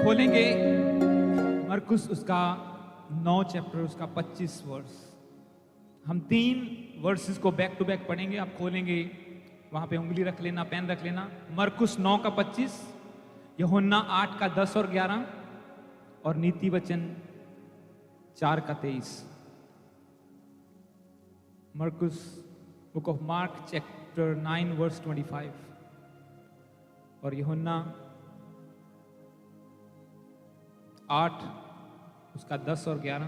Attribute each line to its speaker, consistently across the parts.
Speaker 1: खोलेंगे मरकुस उसका 9 चैप्टर उसका 25 वर्स। हम 3 वर्सेस को बैक टू बैक पढ़ेंगे। आप खोलेंगे, वहां पे उंगली रख लेना, पेन रख लेना। मरकुस 9 का 25, यूहन्ना 8 का 10 और 11 और नीति वचन 4 का 23। मरकुस book of Mark chapter 9 verse 25 और यूहन्ना 8 उसका 10 और 11।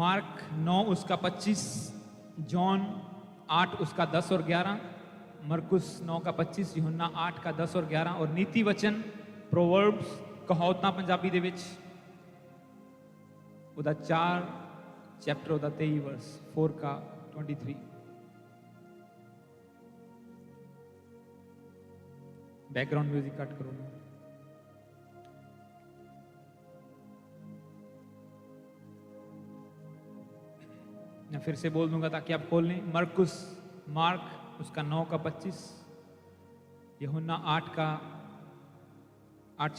Speaker 1: मार्क 9 उसका 25, जॉन 8 उसका 10 और 11, मरकुस 9 का 25, यूहन्ना 8 का 10 और 11 और नीति वचन प्रोवर्ब्स कहावतां पंजाबी दे विच ਉਹਦਾ 4 चैप्टर ਉਹਦਾ 23 वर्स 4 का 23। बैकग्राउंड म्यूजिक कट करो। मैं फिर से बोल दूंगा ताकि आप खोल लें। मरकुस मार्क उसका 9 का 25, यूहन्ना 8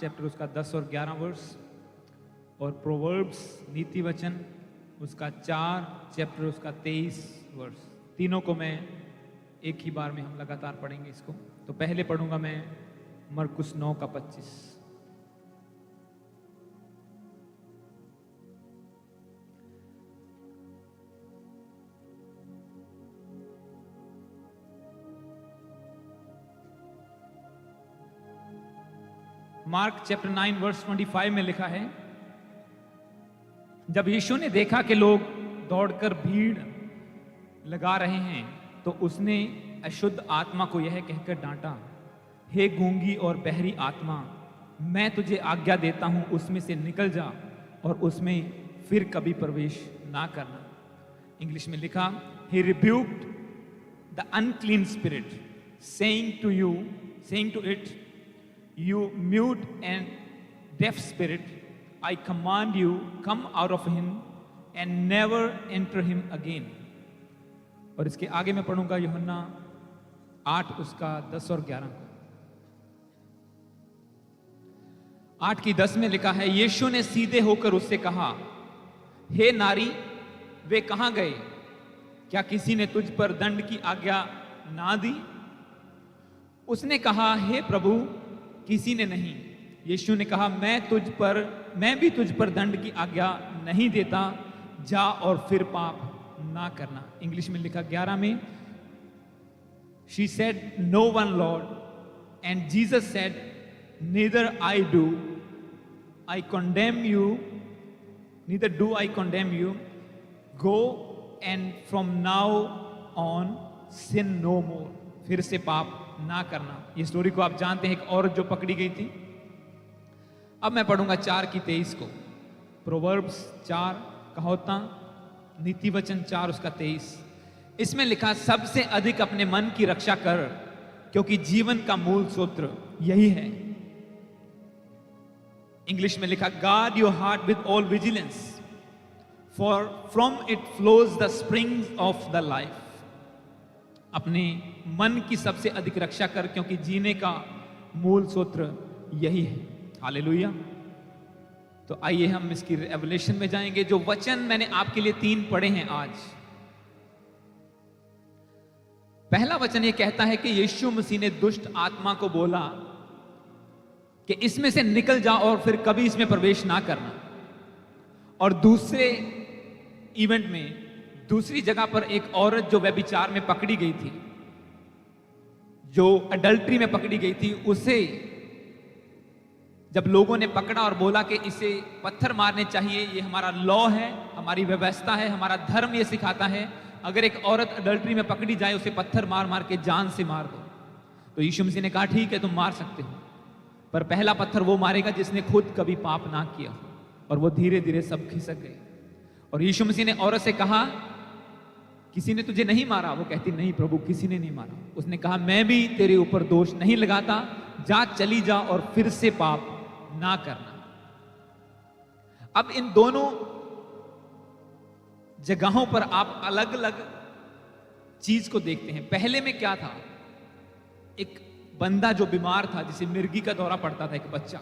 Speaker 1: चैप्टर उसका 10 और 11 वर्स और प्रोवर्ब्स नीति वचन उसका 4 चैप्टर उसका 23 वर्स। तीनों को मैं एक ही बार में हम लगातार पढ़ेंगे इसको। तो पहले पढ़ूंगा मैं मरकुस 9 का 25। मार्क चैप्टर 9 वर्स 25 में लिखा है, जब यीशु ने देखा कि लोग दौड़कर भीड़ लगा रहे हैं तो उसने अशुद्ध आत्मा को यह कहकर डांटा, हे गूंगी और बहरी आत्मा, मैं तुझे आज्ञा देता हूं उसमें से निकल जा और उसमें फिर कभी प्रवेश ना करना। इंग्लिश में लिखा, he rebuked the unclean spirit, saying to it, you mute and deaf spirit, I command you, come out of him and never enter him again। और इसके आगे मैं पढ़ूंगा यूहन्ना 8 उसका 10 और 11। 8 की 10 में लिखा है, यीशु ने सीधे होकर उससे कहा, हे नारी, वे कहां गए? क्या किसी ने तुझ पर दंड की आज्ञा ना दी? उसने कहा, हे प्रभु, किसी ने नहीं। यीशु ने कहा, मैं भी तुझ पर दंड की आज्ञा नहीं देता, जा और फिर पाप ना करना। इंग्लिश में लिखा 11 में, she said, no one Lord, and Jesus said, neither do I condemn you, go and from now on sin no more। फिर से पाप ना करना। ये स्टोरी को आप जानते हैं, एक औरत जो पकड़ी गई थी। अब मैं पढ़ूंगा 4 की 23 को। प्रोवर्ब्स 4 कहावतां नीति वचन 4 उसका 23। इसमें लिखा, सबसे अधिक अपने मन की रक्षा कर, क्योंकि जीवन का मूल सूत्र यही है। इंग्लिश में लिखा, guard your heart with all vigilance, for from it flows the springs of the life. अपने मन की सबसे अधिक रक्षा कर, क्योंकि जीने का मूल सूत्र यही है। हालेलुया। तो आइए हम इसकी रेवलेशन में जाएंगे। जो वचन मैंने आपके लिए 3 पढ़े हैं आज। पहला वचन ये कहता है कि यीशु मसीह ने दुष्ट आत्मा को बोला कि इसमें से निकल जा और फिर कभी इसमें प्रवेश ना करना। और दूसरे इवेंट में, दूसरी जगह पर एक औरत जो व्यभिचार में पकड़ी गई थी, जो अडल्ट्री में पकड़ी गई थी, उसे जब लोगों ने पकड़ा और बोला कि इसे पत्थर मारने चाहिए, ये हमारा लॉ है, हमारी व्यवस्था है, हमारा धर्म ये सिखाता है, अगर एक औरत अडल्ट्री में पकड़ी जाए उसे पत्थर मार मार के जान से मार दो। तो यीशु मसीह ने कहा, ठीक है, तुम मार सकते हो, पर पहला पत्थर वो मारेगा जिसने खुद कभी पाप ना किया। और वो धीरे धीरे सब खिसक गए। और यीशु मसीह ने औरत से कहा, किसी ने तुझे नहीं मारा? वो कहती, नहीं प्रभु, किसी ने नहीं मारा। उसने कहा, मैं भी तेरे ऊपर दोष नहीं लगाता, जा, चली जा और फिर से पाप ना करना। अब इन दोनों जगहों पर आप अलग अलग चीज को देखते हैं। पहले में क्या था, एक बंदा जो बीमार था, जिसे मिर्गी का दौरा पड़ता था, एक बच्चा,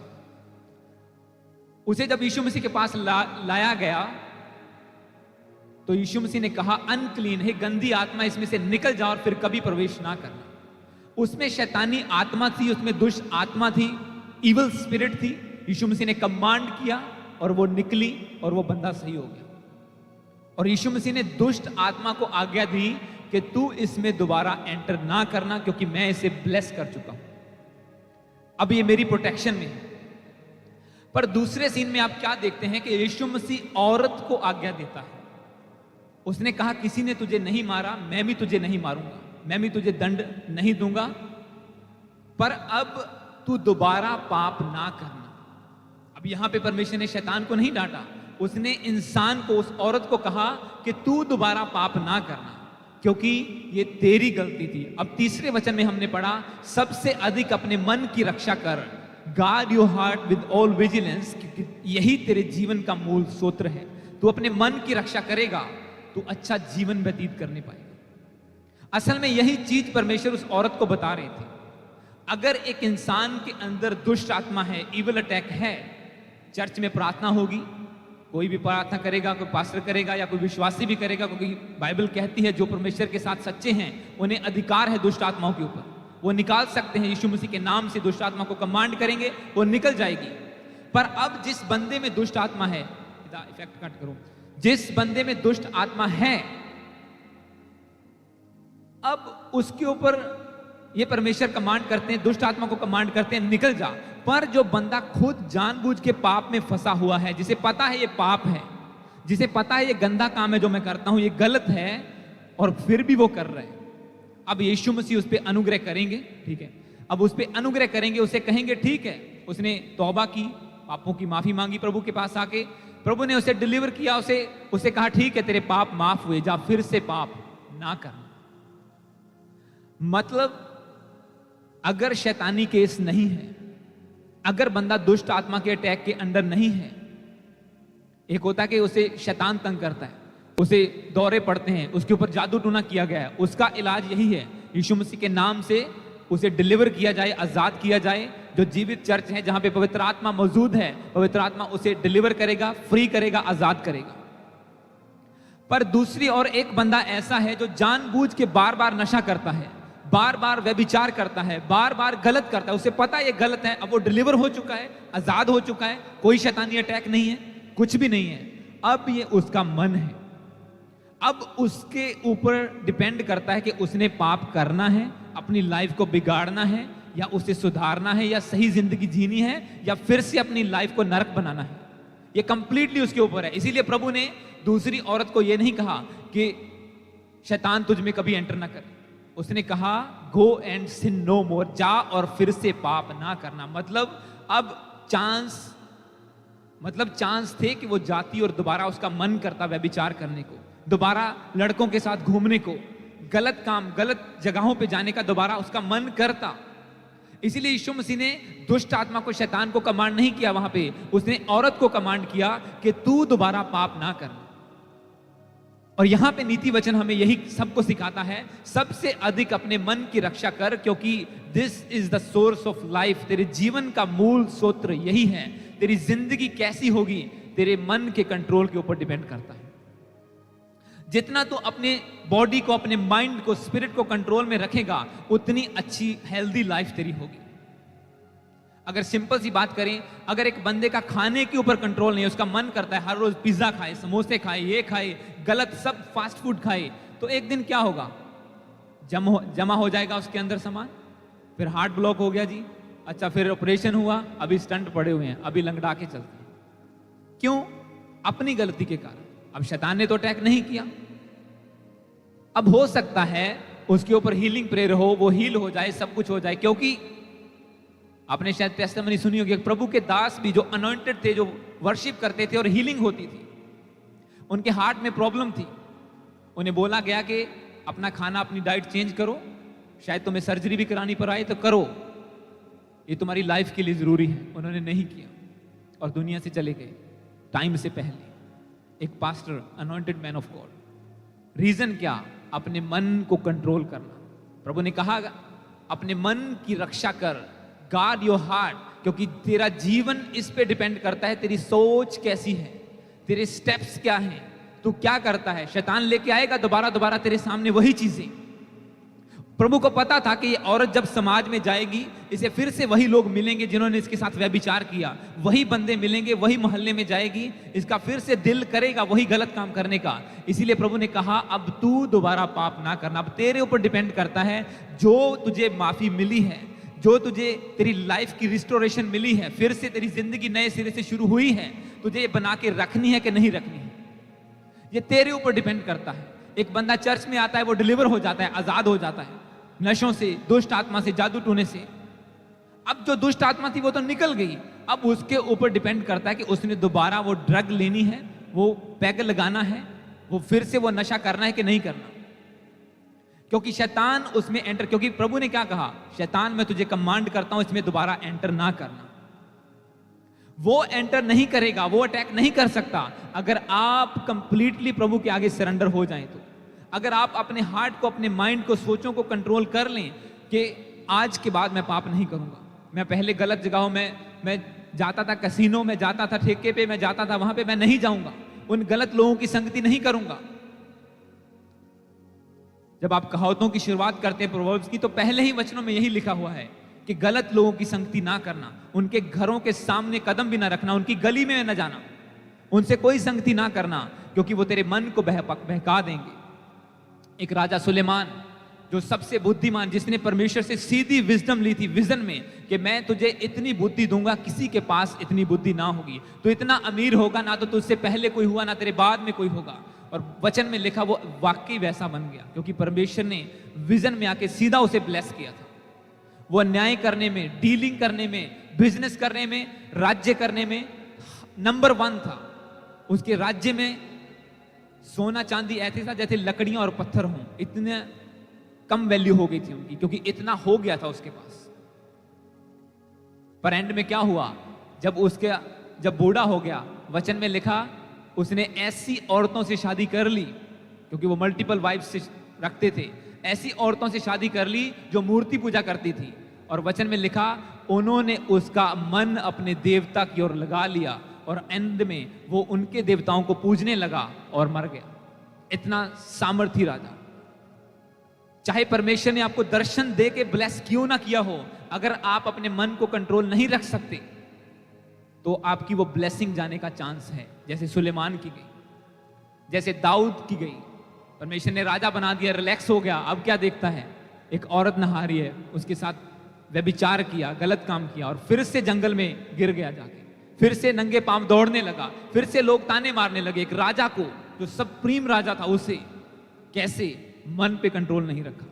Speaker 1: उसे जब यीशु मसीह के पास लाया गया तो यीशु मसीह ने कहा अनक्लीन है, गंदी आत्मा, इसमें से निकल जाओ और फिर कभी प्रवेश ना करना। उसमें शैतानी आत्मा थी, उसमें दुष्ट आत्मा थी, इविल स्पिरिट थी। यीशु मसीह ने कमांड किया और वो निकली और वो बंदा सही हो गया। और यीशु मसीह ने दुष्ट आत्मा को आज्ञा दी कि तू इसमें दोबारा एंटर ना करना, क्योंकि मैं इसे ब्लेस कर चुका हूं, अब ये मेरी प्रोटेक्शन में है। पर दूसरे सीन में आप क्या देखते हैं कि यीशु मसीह औरत को आज्ञा देता है। उसने कहा किसी ने तुझे नहीं मारा, मैं भी तुझे नहीं मारूंगा, मैं भी तुझे दंड नहीं दूंगा, पर अब तू दोबारा पाप ना करना। अब यहां पे परमेश्वर ने शैतान को नहीं डांटा, उसने इंसान को, उस औरत को कहा कि तू दोबारा पाप ना करना, क्योंकि ये तेरी गलती थी। अब तीसरे वचन में हमने पढ़ा, सबसे अधिक अपने मन की रक्षा कर, guard your heart with all vigilance, क्योंकि यही तेरे जीवन का मूल सूत्र है। तू अपने मन की रक्षा करेगा, तू अच्छा जीवन व्यतीत करने पाएगा। असल में यही चीज परमेश्वर उस औरत को बता रहे थे। अगर एक इंसान के अंदर दुष्ट आत्मा है, इविल अटैक है, चर्च में प्रार्थना होगी, कोई भी प्रार्थना करेगा, कोई पास्टर करेगा या कोई विश्वासी भी करेगा, क्योंकि बाइबल कहती है जो परमेश्वर के साथ सच्चे हैं उन्हें अधिकार है दुष्ट आत्माओं के ऊपर, वो निकाल सकते हैं। यीशु मसीह के नाम से दुष्ट आत्मा को कमांड करेंगे, वो निकल जाएगी। पर अब जिस बंदे में दुष्ट आत्मा है, इफेक्ट कट करो, जिस बंदे में दुष्ट आत्मा है, अब उसके ऊपर ये परमेश्वर कमांड करते हैं, दुष्ट आत्मा को कमांड करते हैं निकल जा। पर जो बंदा खुद जानबूझ के पाप में फंसा हुआ है, जिसे पता है ये पाप है, जिसे पता है ये गंदा काम है जो मैं करता हूं, ये गलत है, और फिर भी वो कर रहे हैं, अब यीशु मसीह उस पर अनुग्रह करेंगे। ठीक है, अब उस पर अनुग्रह करेंगे, उसे कहेंगे ठीक है, उसने तौबा की, पापों की माफी मांगी प्रभु के पास आके, प्रभु ने उसे डिलीवर किया, उसे कहा ठीक है तेरे पाप माफ हुए, जा फिर से पाप ना करना। मतलब अगर शैतानी केस नहीं है, अगर बंदा दुष्ट आत्मा के अटैक के अंडर नहीं है, एक होता है कि उसे शैतान तंग करता है, उसे दौरे पड़ते हैं, उसके ऊपर जादू टूना किया गया है, उसका इलाज यही है, यीशु मसीह के नाम से उसे डिलीवर किया जाए, आजाद किया जाए। जो जीवित चर्च है जहां पे पवित्र आत्मा मौजूद है, पवित्र आत्मा उसे डिलीवर करेगा, फ्री करेगा, आजाद करेगा। पर दूसरी ओर एक बंदा ऐसा है जो जानबूझ के बार बार नशा करता है, बार बार व्यभिचार करता है, बार बार गलत करता है, उसे पता है ये गलत है, अब वो डिलीवर हो चुका है, आजाद हो चुका है, कोई शैतानी अटैक नहीं है, कुछ भी नहीं है, अब ये उसका मन है। अब उसके ऊपर डिपेंड करता है कि उसने पाप करना है, अपनी लाइफ को बिगाड़ना है, या उसे सुधारना है, या सही जिंदगी जीनी है, या फिर से अपनी लाइफ को नरक बनाना है। ये कंप्लीटली उसके ऊपर है। इसीलिए प्रभु ने दूसरी औरत को यह नहीं कहा कि शैतान तुझ में कभी एंटर ना करे, उसने कहा गो एंड सिन नो मोर, जा और फिर से पाप ना करना। मतलब अब चांस थे कि वो जाती और दोबारा उसका मन करता व्यभिचार करने को, दोबारा लड़कों के साथ घूमने को, गलत काम, गलत जगहों पे जाने का दोबारा उसका मन करता। इसीलिए यीशु मसीह ने दुष्ट आत्मा को, शैतान को कमांड नहीं किया वहां पे, उसने औरत को कमांड किया कि तू दोबारा पाप ना कर। और यहां पे नीति वचन हमें यही सबको सिखाता है, सबसे अधिक अपने मन की रक्षा कर, क्योंकि this is the source of life. तेरे जीवन का मूल सूत्र यही है। तेरी जिंदगी कैसी होगी तेरे मन के कंट्रोल के ऊपर डिपेंड करता है। जितना तो अपने बॉडी को, अपने माइंड को, स्पिरिट को कंट्रोल में रखेगा, उतनी अच्छी हेल्दी लाइफ तेरी होगी। अगर सिंपल सी बात करें, अगर एक बंदे का खाने के ऊपर कंट्रोल नहीं है, उसका मन करता है हर रोज पिज्जा खाए, समोसे खाए, ये खाए, गलत सब फास्ट फूड खाए, तो एक दिन क्या होगा, जमा हो जाएगा उसके अंदर सामान, फिर हार्ट ब्लॉक हो गया जी, अच्छा फिर ऑपरेशन हुआ, अभी स्टंट पड़े हुए हैं, अभी लंगड़ा के चलते हैं। क्यों? अपनी गलती के कारण। अब शैतान ने तो अटैक नहीं किया। अब हो सकता है उसके ऊपर हीलिंग प्रेयर हो, वो हील हो जाए, सब कुछ हो जाए, क्योंकि आपने शायद टेस्टिमनी सुनी होगी, प्रभु के दास भी जो अनॉइंटेड थे, जो वर्शिप करते थे और हीलिंग होती थी, उनके हार्ट में प्रॉब्लम थी, उन्हें बोला गया कि अपना खाना, अपनी डाइट चेंज करो, शायद तुम्हें सर्जरी भी करानी पर आए तो करो, ये तुम्हारी लाइफ के लिए जरूरी है। उन्होंने नहीं किया और दुनिया से चले गए टाइम से पहले। एक pastor, anointed man of God. Reason क्या? अपने मन को कंट्रोल करना। प्रभु ने कहा अपने मन की रक्षा कर, गार्ड योर हार्ट, क्योंकि तेरा जीवन इस पे डिपेंड करता है। तेरी सोच कैसी है, तेरे स्टेप्स क्या हैं, तू क्या करता है। शैतान लेके आएगा दोबारा दोबारा तेरे सामने वही चीजें। प्रभु को पता था कि ये औरत जब समाज में जाएगी, इसे फिर से वही लोग मिलेंगे जिन्होंने इसके साथ व्यभिचार किया, वही बंदे मिलेंगे, वही मोहल्ले में जाएगी, इसका फिर से दिल करेगा वही गलत काम करने का। इसीलिए प्रभु ने कहा अब तू दोबारा पाप ना करना। अब तेरे ऊपर डिपेंड करता है, जो तुझे माफी मिली है, जो तुझे तेरी लाइफ की रिस्टोरेशन मिली है, फिर से तेरी जिंदगी नए सिरे से शुरू हुई है, तुझे ये बना के रखनी है कि नहीं रखनी है, ये तेरे ऊपर डिपेंड करता है। एक बंदा चर्च में आता है, वो डिलीवर हो जाता है, आजाद हो जाता है नशों से, दुष्ट आत्मा से, जादू टूने से। अब जो दुष्ट आत्मा थी वो तो निकल गई, अब उसके ऊपर डिपेंड करता है कि उसने दोबारा वो ड्रग लेनी है, वो पैग लगाना है, वो फिर से वो नशा करना है कि नहीं करना। क्योंकि शैतान उसमें एंटर, क्योंकि प्रभु ने क्या कहा, शैतान मैं तुझे कमांड करता हूं इसमें दोबारा एंटर ना करना। वो एंटर नहीं करेगा, वो अटैक नहीं कर सकता अगर आप कंप्लीटली प्रभु के आगे सरेंडर हो जाएं। तो अगर आप अपने हार्ट को, अपने माइंड को, सोचों को कंट्रोल कर लें कि आज के बाद मैं पाप नहीं करूंगा। मैं पहले गलत जगहों में मैं जाता था, कैसीनो में जाता था, ठेके पे मैं जाता था, वहां पे मैं नहीं जाऊंगा, उन गलत लोगों की संगति नहीं करूंगा। जब आप कहावतों की शुरुआत करते हैं प्रोवर्ब्स की, तो पहले ही वचनों में यही लिखा हुआ है कि गलत लोगों की संगति ना करना, उनके घरों के सामने कदम भी ना रखना, उनकी गली में न जाना, उनसे कोई संगति ना करना, क्योंकि वो तेरे मन को बहका देंगे। एक राजा सुलेमान, जो सबसे बुद्धिमान, जिसने परमेश्वर से सीधी विजडम ली थी विजन में कि मैं तुझे इतनी बुद्धि दूंगा, किसी के पास इतनी बुद्धि ना होगी, तो इतना अमीर होगा ना, तो तुझसे पहले कोई हुआ ना तेरे बाद में कोई होगा। और वचन में लिखा वो वाकई वैसा बन गया, क्योंकि परमेश्वर ने विजन में आके सीधा उसे ब्लेस किया था। वो न्याय करने में, डीलिंग करने में, बिजनेस करने में, राज्य करने में नंबर 1 था। उसके राज्य में सोना चांदी ऐसे था जैसे लकड़ियां और पत्थर हों, इतने कम वैल्यू हो गई थी उनकी, क्योंकि इतना हो गया था उसके पास। पर एंड में क्या हुआ, जब बूढ़ा हो गया, वचन में लिखा उसने ऐसी औरतों से शादी कर ली, क्योंकि वो मल्टीपल वाइफ्स से रखते थे, ऐसी औरतों से शादी कर ली जो मूर्ति पूजा करती थी। और वचन में लिखा उन्होंने उसका मन अपने देवता की ओर लगा लिया, और एंड में वो उनके देवताओं को पूजने लगा और मर गया। इतना सामर्थी राजा। चाहे परमेश्वर ने आपको दर्शन दे के ब्लेस क्यों ना किया हो, अगर आप अपने मन को कंट्रोल नहीं रख सकते तो आपकी वो ब्लेसिंग जाने का चांस है। जैसे सुलेमान की गई, जैसे दाऊद की गई। परमेश्वर ने राजा बना दिया, रिलैक्स हो गया, अब क्या देखता है, एक औरत नहा रही है, उसके साथ व्यभिचार किया, गलत काम किया, और फिर से जंगल में गिर गया जाके, फिर से नंगे पांव दौड़ने लगा, फिर से लोग ताने मारने लगे। एक राजा को, जो सुप्रीम राजा था, उसे कैसे मन पे कंट्रोल नहीं रखा।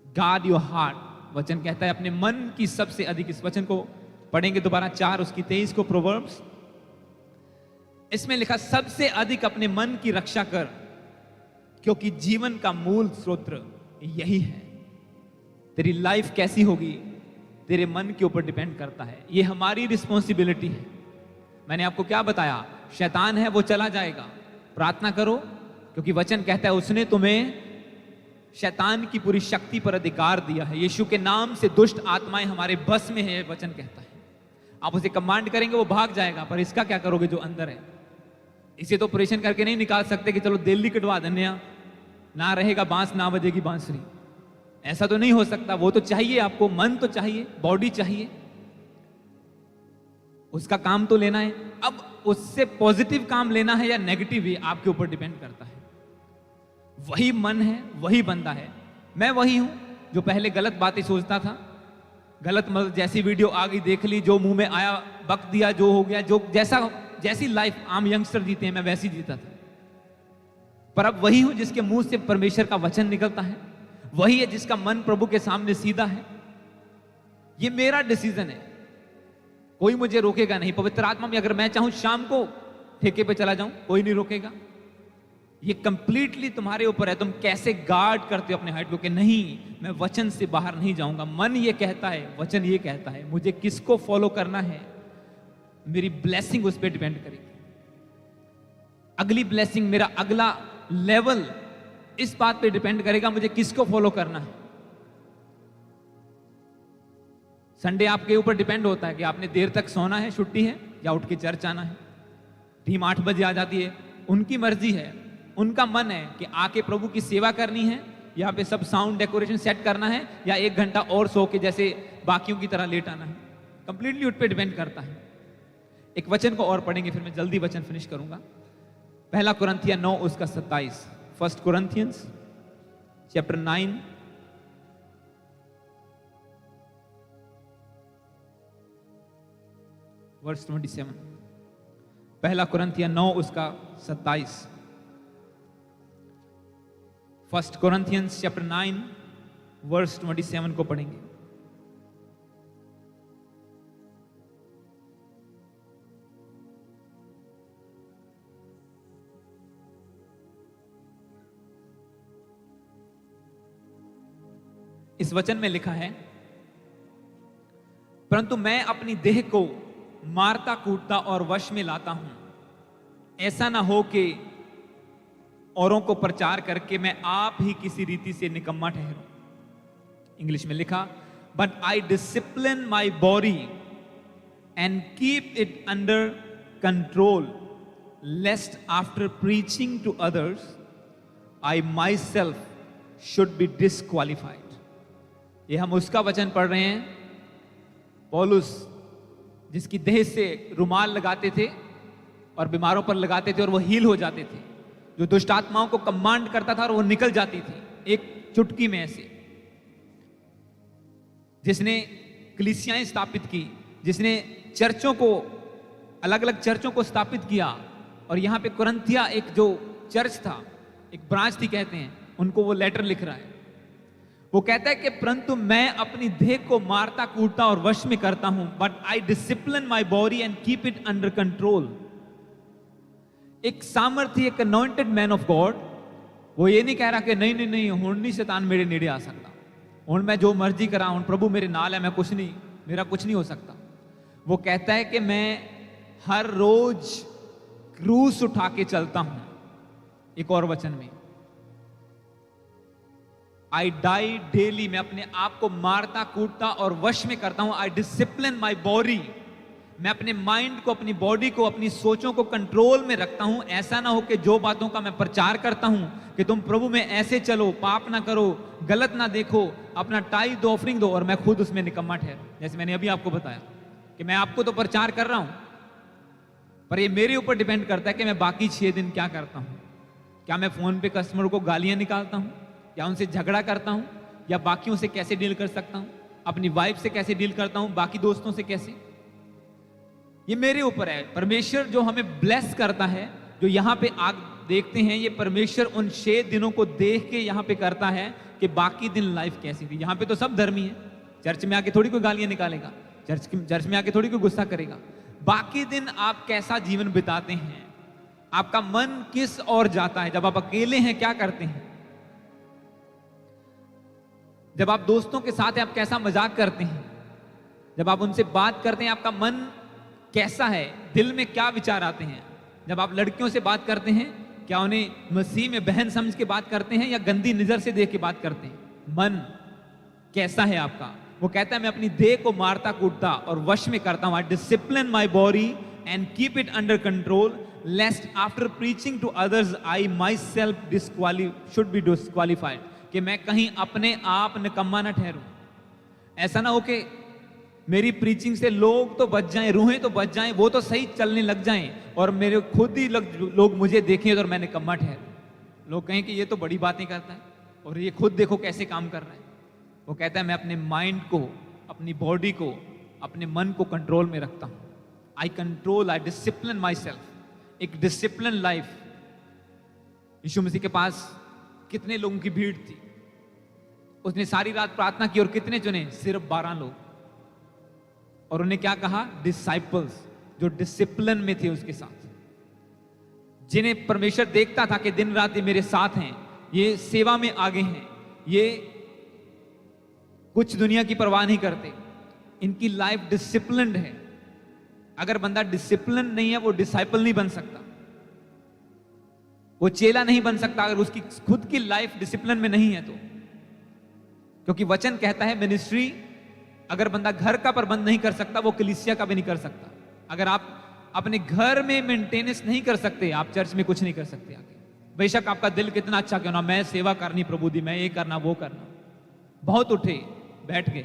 Speaker 1: गार्ड योर हार्ट, वचन कहता है अपने मन की सबसे अधिक। इस वचन को पढ़ेंगे दोबारा 4 उसकी 23 को, प्रोवर्ब्स। इसमें लिखा सबसे अधिक अपने मन की रक्षा कर, क्योंकि जीवन का मूल स्रोत यही है। तेरी लाइफ कैसी होगी तेरे मन के ऊपर डिपेंड करता है, ये हमारी रिस्पॉन्सिबिलिटी है। मैंने आपको क्या बताया, शैतान है वो चला जाएगा, प्रार्थना करो, क्योंकि वचन कहता है उसने तुम्हें शैतान की पूरी शक्ति पर अधिकार दिया है। यीशु के नाम से दुष्ट आत्माएं हमारे बस में है, वचन कहता है। आप उसे कमांड करेंगे वो भाग जाएगा, पर इसका क्या करोगे जो अंदर है। इसे तो ऑपरेशन करके नहीं निकाल सकते कि चलो दिल्ली कटवा देने, ना रहेगा बांस ना बजेगी बांसुरी, ऐसा तो नहीं हो सकता। वो तो चाहिए आपको, मन तो चाहिए, बॉडी चाहिए, उसका काम तो लेना है। अब उससे पॉजिटिव काम लेना है या नेगेटिव, ये आपके ऊपर डिपेंड करता है। वही मन है, वही बंदा है। मैं वही हूं जो पहले गलत बातें सोचता था, गलत मतलब जैसी वीडियो आ गई देख ली, जो मुंह में आया बक दिया, जो हो गया, जो जैसी लाइफ आम यंगस्टर जीते हैं मैं वैसी जीता था। पर अब वही हूं जिसके मुंह से परमेश्वर का वचन निकलता है, वही है जिसका मन प्रभु के सामने सीधा है। ये मेरा डिसीजन है, कोई मुझे रोकेगा नहीं। पवित्र आत्मा में अगर मैं चाहूं शाम को ठेके पे चला जाऊं, कोई नहीं रोकेगा। ये कंप्लीटली तुम्हारे ऊपर है, तुम कैसे गार्ड करते हो अपने हार्ट को कि नहीं मैं वचन से बाहर नहीं जाऊंगा। मन ये कहता है, वचन ये कहता है, मुझे किसको फॉलो करना है, मेरी ब्लेसिंग उस पर डिपेंड करेगी। अगली ब्लेसिंग, मेरा अगला लेवल इस बात पे डिपेंड करेगा मुझे किसको फॉलो करना है। संडे आपके ऊपर डिपेंड होता है कि आपने देर तक सोना है, छुट्टी है, या उठ के चर्च आना है। टीम 8 बजे आ जाती है, उनकी मर्जी है, उनका मन है कि आके प्रभु की सेवा करनी है, यहाँ पे सब साउंड डेकोरेशन सेट करना है, या 1 घंटा और सो के जैसे बाकियों की तरह लेट आना है। कंप्लीटली उस पर डिपेंड करता है। एक वचन को और पढ़ेंगे, फिर मैं जल्दी वचन फिनिश करूंगा। 1 कुरिन्थियन 9 उसका 27। 1 Corinthians chapter 9 verse 27। 1 कुरिन्थियन 9 उसका 27। 1 Corinthians chapter 9 verse 27 को पढ़ेंगे। इस वचन में लिखा है, परंतु मैं अपनी देह को मारता कूटता और वश में लाता हूं, ऐसा ना हो कि औरों को प्रचार करके मैं आप ही किसी रीति से निकम्मा ठहरूं। इंग्लिश में लिखा, but I discipline my body and keep it under control, lest after preaching to others I myself should be disqualified. ये हम उसका वचन पढ़ रहे हैं, पौलुस जिसकी देह से रुमाल लगाते थे और बीमारों पर लगाते थे और वो हील हो जाते थे, जो दुष्ट आत्माओं को कमांड करता था और वो निकल जाती थी एक चुटकी में ऐसे, जिसने कलीसियाएं स्थापित की, जिसने चर्चों को, अलग अलग चर्चों को स्थापित किया। और यहां पे कुरिन्थिया एक जो चर्च था, एक ब्रांच थी कहते हैं, उनको वो लेटर लिख रहा है। वो कहता है कि परंतु मैं अपनी देह को मारता कूटता और वश में करता हूं, but I discipline my body and keep it under control. एक सामर्थ्य, एक अनॉइंटेड मैन ऑफ गॉड, वो ये नहीं कह रहा कि नहीं नहीं नहीं हुण नहीं शैतान मेरे नेड़े आ सकता, हुण मैं जो मर्जी करा, हुण प्रभु मेरे नाल है, मैं कुछ नहीं, मेरा कुछ नहीं हो सकता। वो कहता है कि मैं हर रोज क्रूस उठा के चलता हूं। एक और वचन में, आई डाई डेली, मैं अपने आप को मारता कूटता और वश में करता हूं। आई डिसिप्लिन माई बॉडी, मैं अपने माइंड को, अपनी बॉडी को, अपनी सोचों को कंट्रोल में रखता हूं। ऐसा ना हो कि जो बातों का मैं प्रचार करता हूं कि तुम प्रभु में ऐसे चलो, पाप ना करो, गलत ना देखो, अपना टाइड दो, ऑफरिंग दो, और मैं खुद उसमें निकम्मा ठहरूं। जैसे मैंने अभी आपको बताया कि मैं आपको तो प्रचार कर रहा हूं, पर ये मेरे ऊपर डिपेंड करता है कि मैं बाकी 6 दिन क्या करता हूं। क्या मैं फोन पे कस्टमर को गालियां निकालता हूं, या उनसे झगड़ा करता हूं, या बाकियों से कैसे डील कर सकता हूं, अपनी वाइफ से कैसे डील करता हूं, बाकी दोस्तों से कैसे, ये मेरे ऊपर है। परमेश्वर जो हमें ब्लेस करता है, जो यहां पे आग देखते हैं, ये परमेश्वर उन 6 दिनों को देख के यहां पे करता है कि बाकी दिन लाइफ कैसी थी। यहां पे तो सब धर्मी है, चर्च में आके थोड़ी कोई गालियां निकालेगा, चर्च में आके थोड़ी कोई गुस्सा करेगा। बाकी दिन आप कैसा जीवन बिताते हैं, आपका मन किस ओर जाता है, जब आप अकेले हैं क्या करते हैं, जब आप दोस्तों के साथ हैं आप कैसा मजाक करते हैं, जब आप उनसे बात करते हैं आपका मन कैसा है, दिल में क्या विचार आते हैं, जब आप लड़कियों से बात करते हैं क्या उन्हें मसीह में बहन समझ के बात करते हैं या गंदी नजर से देख के बात करते हैं, मन कैसा है आपका। वो कहता है मैं अपनी देह को मारता कूटता और वश में करता हूं। I discipline my body and keep it under control, lest after preaching to others I myself should be disqualified, कि मैं कहीं अपने आप निकम्मा न ठहरूं। ऐसा ना हो कि मेरी प्रीचिंग से लोग तो बच जाएं, रूहें तो बच जाएं, वो तो सही चलने लग जाएं, और मेरे खुद ही लोग मुझे देखें और मैं निकम्मा ठहरूं। लोग कहें कि ये तो बड़ी बातें करता है और ये खुद देखो कैसे काम कर रहा है। वो कहता है मैं अपने माइंड को, अपनी बॉडी को, अपने मन को कंट्रोल में रखता हूं। आई control, I discipline my self. एक डिसिप्लिन लाइफ। यीशु मसीह के पास कितने लोगों की भीड़ थी, उसने सारी रात प्रार्थना की और कितने चुने? सिर्फ 12 लोग। और उन्हें क्या कहा? डिसाइपल्स, जो डिसिप्लिन में थे उसके साथ, जिन्हें परमेश्वर देखता था कि दिन रात ये मेरे साथ हैं, ये सेवा में आगे हैं, ये कुछ दुनिया की परवाह नहीं करते, इनकी लाइफ डिसिप्लिन्ड है। अगर बंदा डिसिप्लिन नहीं है वो डिसाइपल नहीं बन सकता। वो चेला नहीं बन सकता अगर उसकी खुद की लाइफ डिसिप्लिन में नहीं है तो। क्योंकि वचन कहता है मिनिस्ट्री अगर बंदा घर का प्रबंध नहीं कर सकता, वो कलीसिया का भी नहीं कर सकता। अगर आप अपने घर में मेंटेनेंस नहीं कर सकते, आप चर्च में कुछ नहीं कर सकते आगे। बेशक आपका दिल कितना अच्छा क्यों ना, मैं सेवा करनी प्रभु दी, मैं ये करना वो करना, बहुत उठे बैठ गए,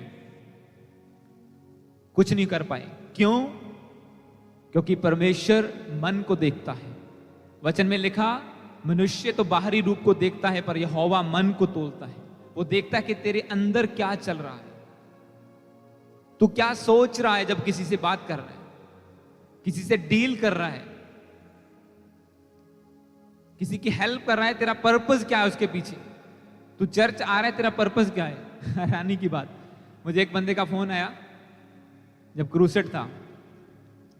Speaker 1: कुछ नहीं कर पाए। क्यों? क्योंकि परमेश्वर मन को देखता है। वचन में लिखा मनुष्य तो बाहरी रूप को देखता है पर यहोवा मन को तोलता है। वो देखता है कि तेरे अंदर क्या चल रहा है, तू क्या सोच रहा है जब किसी से बात कर रहा है, किसी से डील कर रहा है, किसी की हेल्प कर रहा है, तेरा पर्पस क्या है उसके पीछे। तू चर्च आ रहा है, तेरा पर्पस क्या है। हैरानी की बात, मुझे एक बंदे का फोन आया जब क्रूसेड था,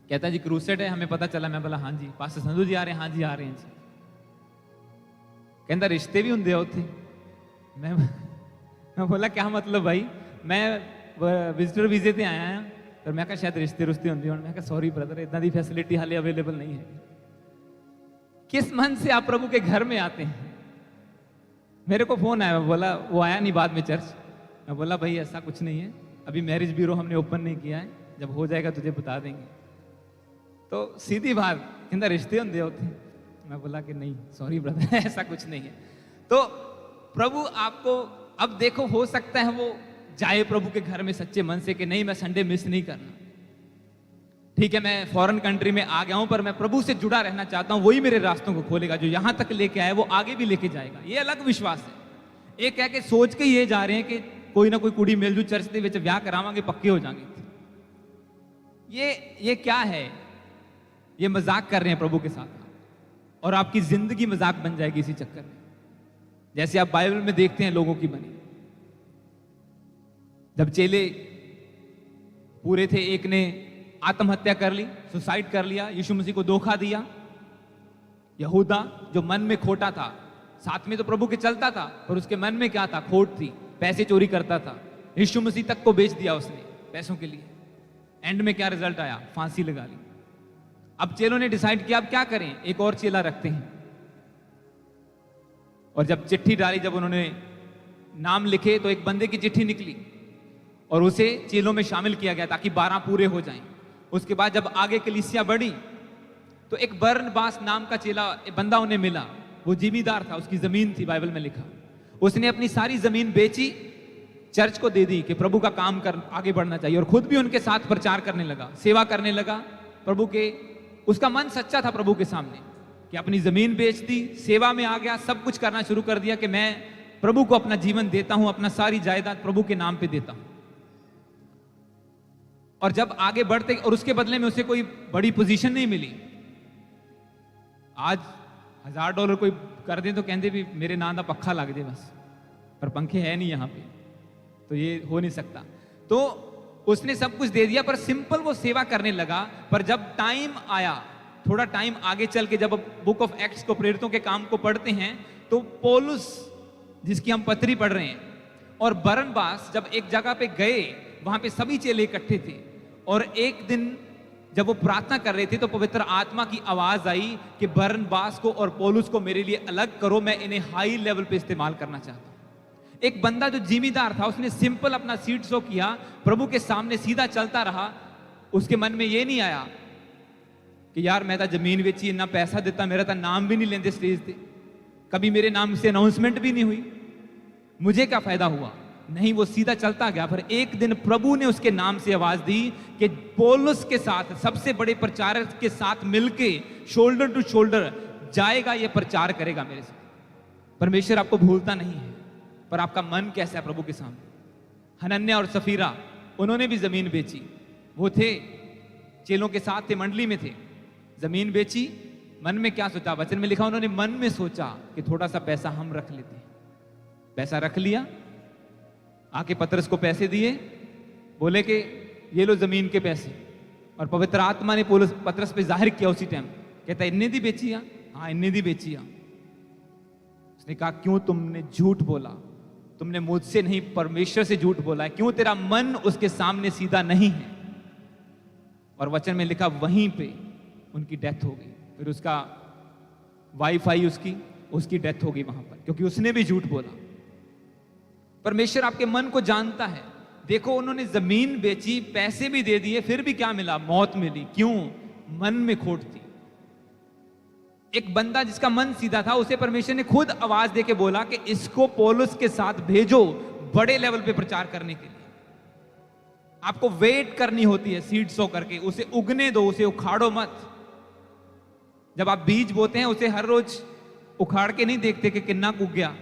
Speaker 1: कहता जी क्रूसेड है, हमें पता चला। मैं बोला हाँ जी। पास्टर संधू जी आ रहे हैं? हाँ जी आ रहे हैं जी। कहता रिश्ते भी होंगे उत्थे। मैं बोला क्या मतलब भाई, मैं विजिटर वीजे ते आया हाँ, पर मैं कहा शायद रिश्ते रुश्ते होंगे होने। मैं कहा सॉरी ब्रदर, इतना दी फैसिलिटी हाले अवेलेबल नहीं है। किस मन से आप प्रभु के घर में आते हैं? मेरे को फोन आया, बोला वो आया नहीं बाद में चर्च। मैं बोला भाई ऐसा कुछ नहीं है, अभी मैरिज ब्यूरो हमने ओपन नहीं किया है, जब हो जाएगा तुझे बता देंगे। तो सीधी बात, कहता रिश्ते होंगे होते। मैं बोला कि नहीं सॉरी ब्रदर, ऐसा कुछ नहीं है। तो प्रभु आपको अब देखो, हो सकता है वो जाए प्रभु के घर में सच्चे मन से कि नहीं मैं संडे मिस नहीं करना। ठीक है मैं फॉरेन कंट्री में आ गया हूं, पर मैं प्रभु से जुड़ा रहना चाहता हूं, वही मेरे रास्तों को खोलेगा। जो यहां तक लेके आए वो आगे भी लेके जाएगा। ये अलग विश्वास है। एक कह के सोच के ये जा रहे हैं कि कोई ना कोई कुड़ी मिल जू चर्च के विच ब्याह करावांगे, पक्के हो जाएंगे। ये क्या है? ये मजाक कर रहे हैं प्रभु के साथ, और आपकी जिंदगी मजाक बन जाएगी इसी चक्कर में। जैसे आप बाइबल में देखते हैं लोगों की बनी। जब चेले पूरे थे, एक ने आत्महत्या कर ली, सुसाइड कर लिया, यीशु मसीह को धोखा दिया। यहूदा जो मन में खोटा था, साथ में तो प्रभु के चलता था, पर उसके मन में क्या था? खोट थी, पैसे चोरी करता था। यीशु मसीह तक को बेच दिया उसने पैसों के लिए। एंड में क्या रिजल्ट आया? फांसी लगा ली। अब चेलों ने डिसाइड किया अब क्या करें, एक और चेला रखते हैं। और जब चिट्ठी डाली, जब उन्होंने नाम लिखे, तो एक बंदे की चिट्ठी निकली और उसे चेलों में शामिल किया गया ताकि 12 पूरे हो जाएं। उसके बाद जब आगे कलीसिया बढ़ी तो एक बरनबास नाम का चेला बंदा उन्हें मिला। वो जिम्मेदार था, उसकी जमीन थी, बाइबल में लिखा। उसने अपनी सारी जमीन बेची, चर्च को दे दी कि प्रभु का काम कर आगे बढ़ना चाहिए, और खुद भी उनके साथ प्रचार करने लगा, सेवा करने लगा प्रभु के। उसका मन सच्चा था प्रभु के सामने कि अपनी जमीन बेच दी, सेवा में आ गया, सब कुछ करना शुरू कर दिया कि मैं प्रभु को अपना जीवन देता हूं, अपना सारी जायदाद प्रभु के नाम पे देता हूं। और जब आगे बढ़ते, और उसके बदले में उसे कोई बड़ी पोजीशन नहीं मिली। आज $1000 कोई कर दे तो कहते भी मेरे नाम का पक्खा लग जाए बस, पर पंखे है नहीं यहां पे, तो ये हो नहीं सकता। तो उसने सब कुछ दे दिया, पर सिंपल वो सेवा करने लगा। पर जब टाइम आया, थोड़ा टाइम आगे चल के, जब बुक ऑफ एक्ट्स को, प्रेरितों के काम को पढ़ते हैं, तो पौलुस जिसकी हम पत्री पढ़ रहे हैं और बरनबास जब एक जगह पे गए, वहां पे सभी चेले इकट्ठे थे, और एक दिन जब वो प्रार्थना कर रहे थे तो पवित्र आत्मा की आवाज आई कि बरनबास को और पौलुस को मेरे लिए अलग करो, मैं इन्हें हाई लेवल पे इस्तेमाल करना चाहता हूं। एक बंदा जो जिम्मेदार था, उसने सिंपल अपना सीट शो किया, प्रभु के सामने सीधा चलता रहा। उसके मन में ये नहीं आया कि यार मैं तो जमीन बेची, इतना पैसा देता, मेरा तो नाम भी नहीं लेंदे स्टेज पे, कभी मेरे नाम से अनाउंसमेंट भी नहीं हुई, मुझे क्या फायदा हुआ। नहीं, वो सीधा चलता गया। पर एक दिन प्रभु ने उसके नाम से आवाज दी कि पौलुस के साथ, सबसे बड़े प्रचारक के साथ मिलके शोल्डर टू शोल्डर जाएगा, ये प्रचार करेगा मेरे साथ। परमेश्वर आपको भूलता नहीं है, पर आपका मन कैसा है प्रभु के सामने। हनन्याह और सफीरा, उन्होंने भी जमीन बेची। वो थे, चेलों के साथ थे, मंडली में थे, जमीन बेची। मन में क्या सोचा? वचन में लिखा उन्होंने मन में सोचा कि थोड़ा सा पैसा हम रख लेते हैं। पैसा रख लिया, आके पतरस को पैसे दिए, बोले कि ये लो जमीन के पैसे। और पवित्र आत्मा ने पतरस पे जाहिर किया उसी टाइम, कहता इन्ने दी बेची आ? हाँ इन्ने दी बेची आ। उसने कहा क्यों तुमने झूठ बोला? तुमने मुझसे नहीं, परमेश्वर से झूठ बोला है। क्यों तेरा मन उसके सामने सीधा नहीं है? और वचन में लिखा वहीं पे उनकी डेथ हो गई। फिर उसका वाईफाई उसकी डेथ हो गई वहां पर, क्योंकि उसने भी झूठ बोला। परमेश्वर आपके मन को जानता है। देखो, उन्होंने जमीन बेची, पैसे भी दे दिए, फिर भी क्या मिला? मौत मिली। क्यों? मन में खोट थी। एक बंदा जिसका मन सीधा था, उसे परमेश्वर ने खुद आवाज देके बोला कि इसको पौलुस के साथ भेजो बड़े लेवल पे प्रचार करने के लिए। आपको वेट करनी होती है सीड सो करके, उसे उगने दो, उसे उखाड़ो मत। जब आप बीज बोते हैं, उसे हर रोज उखाड़ के नहीं देखते कि कितना उग गया,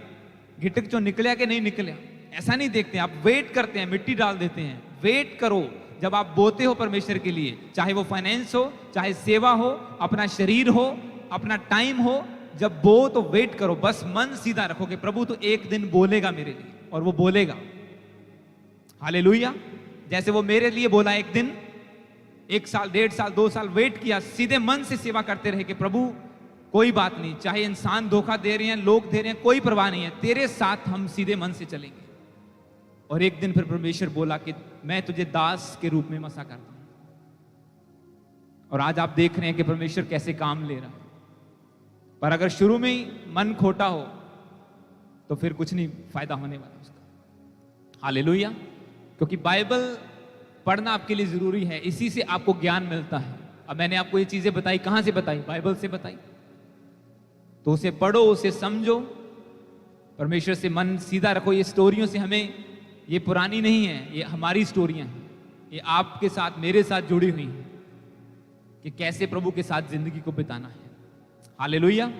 Speaker 1: गिटक चो निकला कि नहीं निकला, ऐसा नहीं देखते। आप वेट करते हैं, मिट्टी डाल देते हैं। वेट करो। जब आप बोते हो परमेश्वर के लिए, चाहे वो फाइनेंस हो, चाहे सेवा हो, अपना शरीर हो, अपना टाइम हो, जब बो तो वेट करो। बस मन सीधा रखो कि प्रभु तो एक दिन बोलेगा मेरे लिए, और वो बोलेगा। हालेलुया। जैसे वो मेरे लिए बोला एक दिन, 1 साल, 1.5 साल, 2 साल वेट किया, सीधे मन से सेवा करते रहे कि प्रभु कोई बात नहीं, चाहे इंसान धोखा दे रहे हैं, लोग दे रहे हैं, कोई परवाह नहीं है, तेरे साथ हम सीधे मन से चलेंगे। और एक दिन फिर परमेश्वर बोला कि मैं तुझे दास के रूप में मसा करता हूं। और आज आप देख रहे हैं कि परमेश्वर कैसे काम ले रहा है। पर अगर शुरू में ही मन खोटा हो तो फिर कुछ नहीं फायदा होने वाला उसका। हालेलुया। क्योंकि बाइबल पढ़ना आपके लिए जरूरी है, इसी से आपको ज्ञान मिलता है। अब मैंने आपको ये चीजें बताई, कहां से बताई? बाइबल से बताई। तो उसे पढ़ो, उसे समझो, परमेश्वर से मन सीधा रखो। ये स्टोरियों से हमें, ये पुरानी नहीं है, ये हमारी स्टोरियां हैं, ये आपके साथ, मेरे साथ जुड़ी हुई हैं कि कैसे प्रभु के साथ जिंदगी को बिताना है। हालेलुया।